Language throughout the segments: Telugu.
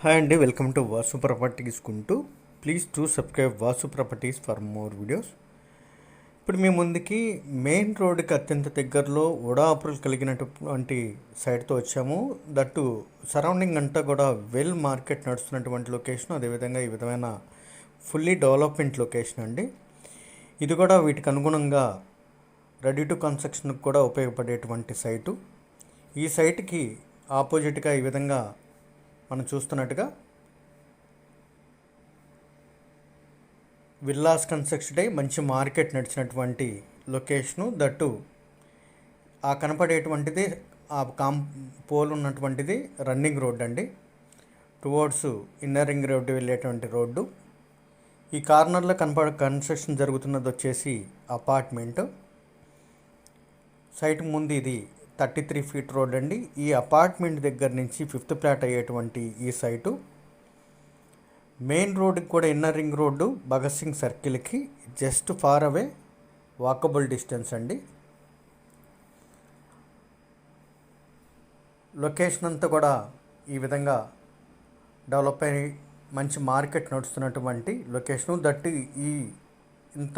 హాయ్ అండి, welcome to Vasu properties Guntur. Please to subscribe Vasu properties for more videos. ఇప్పుడు మీ ముందుకి మెయిన్ రోడ్డుకి అత్యంత దగ్గరలో ఉడాపులు కలిగినటువంటి సైట్తో వచ్చాము. దట్టు సరౌండింగ్ అంతా కూడా వెల్ మార్కెట్ నడుస్తున్నటువంటి లొకేషన్, అదేవిధంగా ఈ విధమైన ఫుల్లీ డెవలప్మెంట్ లొకేషన్ అండి. ఇది కూడా వీటికి అనుగుణంగా రెడీ టు కన్స్ట్రక్షన్కి కూడా ఉపయోగపడేటువంటి సైటు. ఈ సైట్కి ఆపోజిట్గా ఈ విధంగా మనం చూస్తున్నట్టుగా విల్లాస్ కన్స్ట్రక్షన్ అయి మంచి మార్కెట్ నడిచినటువంటి లొకేషను. దట్టు ఆ కనపడేటువంటిది ఆ పోల్ ఉన్నటువంటిది రన్నింగ్ రోడ్ అండి, టువర్డ్స్ ఇన్నర్ రింగ్ రోడ్డు వెళ్ళేటువంటి రోడ్డు. ఈ కార్నర్లో కన్స్ట్రక్షన్ జరుగుతున్నది వచ్చేసి అపార్ట్మెంట్. సైట్ ముందు ఇది 33 ఫీట్ రోడ్ అండి. ఈ అపార్ట్మెంట్ దగ్గర నుంచి 5th ఫ్లాట్ అయ్యేటువంటి ఈ సైటు మెయిన్ రోడ్డుకి కూడా inner ring road Bhagat Singh సర్కిల్కి just far away walkable distance అండి. లొకేషన్ అంతా కూడా ఈ విధంగా డెవలప్ అయ్యి మంచి మార్కెట్ నడుస్తున్నటువంటి లొకేషను. దట్టు ఈ ఇంత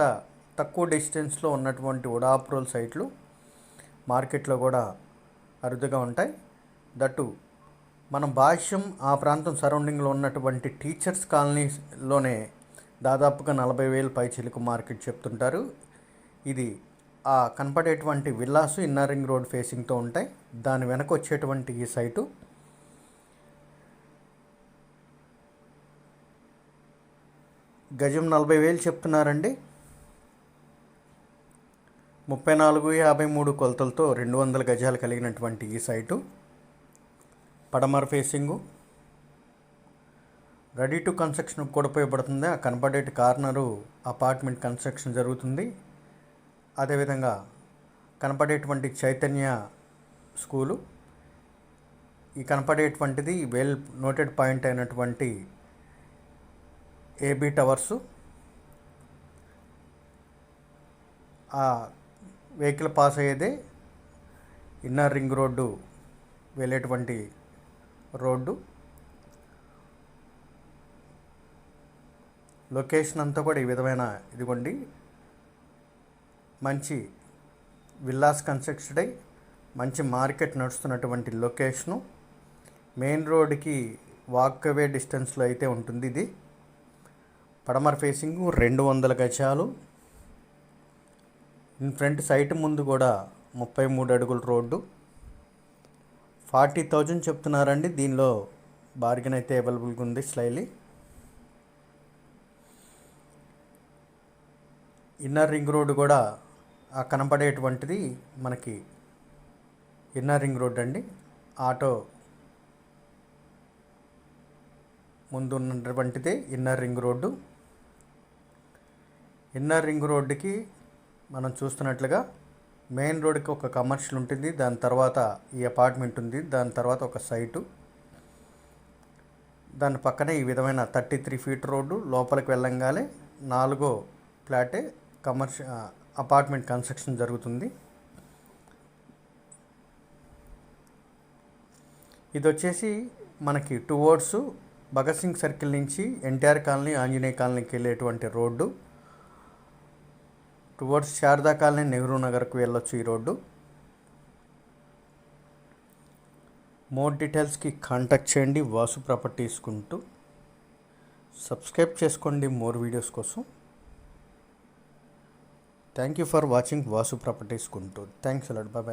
తక్కువ డిస్టెన్స్లో ఉన్నటువంటి ఉడాప్రోల్ సైట్లు మార్కెట్లో కూడా అరుదుగా ఉంటాయి. దట్టు మన భాష్యం ఆ ప్రాంతం సరౌండింగ్లో ఉన్నటువంటి టీచర్స్ కాలనీలోనే దాదాపుగా 40,000 పైచిలుకు మార్కెట్ చెప్తుంటారు. ఇది ఆ కనపడేటువంటి విల్లాసు ఇన్నర్ రింగ్ రోడ్ ఫేసింగ్తో ఉంటాయి. దాని వెనక వచ్చేటువంటి ఈ సైటు గజం 40,000 చెప్తున్నారండి. 34-53 కొలతలతో 200 గజాలు కలిగినటువంటి ఈ సైటు పడమర ఫేసింగు, రెడీ టు కన్స్ట్రక్షన్ కూడా ఉపయోగపడుతుంది. ఆ కనపడే కార్నరు అపార్ట్మెంట్ కన్స్ట్రక్షన్ జరుగుతుంది. అదేవిధంగా కనపడేటువంటి చైతన్య స్కూలు, ఈ కనపడేటువంటిది వెల్ నోటెడ్ పాయింట్ అయినటువంటి ఏబీ టవర్సు. ఆ వెహికల్ పాస్ అయ్యేదే ఇన్నర్ రింగ్ రోడ్డు వెళ్ళేటువంటి రోడ్డు. లొకేషన్ అంతా కూడా ఈ విధమైన ఇదిగోండి మంచి విల్లాస్ కన్స్ట్రక్షన్ అయి మంచి మార్కెట్ నడుస్తున్నటువంటి లొకేషను. మెయిన్ రోడ్డుకి వాక్వే డిస్టెన్స్లో అయితే ఉంటుంది. ఇది పడమర ఫేసింగు 200 గజాలు. ఫ్రంట్ సైట్ ముందు కూడా 33 అడుగుల రోడ్డు. 40,000 చెప్తున్నారండి. దీనిలో బార్గెన్ అయితే అవైలబుల్గా ఉంది స్లైలీ. ఇన్నర్ రింగ్ రోడ్డు కూడా ఆ కనపడేటువంటిది మనకి ఇన్నర్ రింగ్ రోడ్ అండి. ఆటో ముందు ఉన్నటువంటిదే inner ring road. Inner ring రోడ్డుకి మనం చూస్తున్నట్లుగా మెయిన్ రోడ్డుకి ఒక కమర్షియల్ ఉంటుంది, దాని తర్వాత ఈ అపార్ట్మెంట్ ఉంది, దాని తర్వాత ఒక సైటు, దాని పక్కనే ఈ విధమైన 33 ఫీట్ రోడ్డు. లోపలికి వెళ్ళంగానే 4వ ఫ్లాటే అపార్ట్మెంట్ కన్స్ట్రక్షన్ జరుగుతుంది. ఇది వచ్చేసి మనకి టువర్డ్స్ భగత్ సింగ్ సర్కిల్ నుంచి ఎన్టీఆర్ కాలనీ, ఆంజనేయ కాలనీకి వెళ్ళేటువంటి road. Towards Sharada colony, Nehru నగర్కు వెళ్ళొచ్చు ఈ రోడ్డు. మోర్ డీటెయిల్స్కి కాంటాక్ట్ చేయండి వాసు ప్రాపర్టీస్ కుంటూ. సబ్స్క్రైబ్ చేసుకోండి మోర్ వీడియోస్ కోసం. Thank you for watching Vasu properties Guntur. Thanks a lot, bye.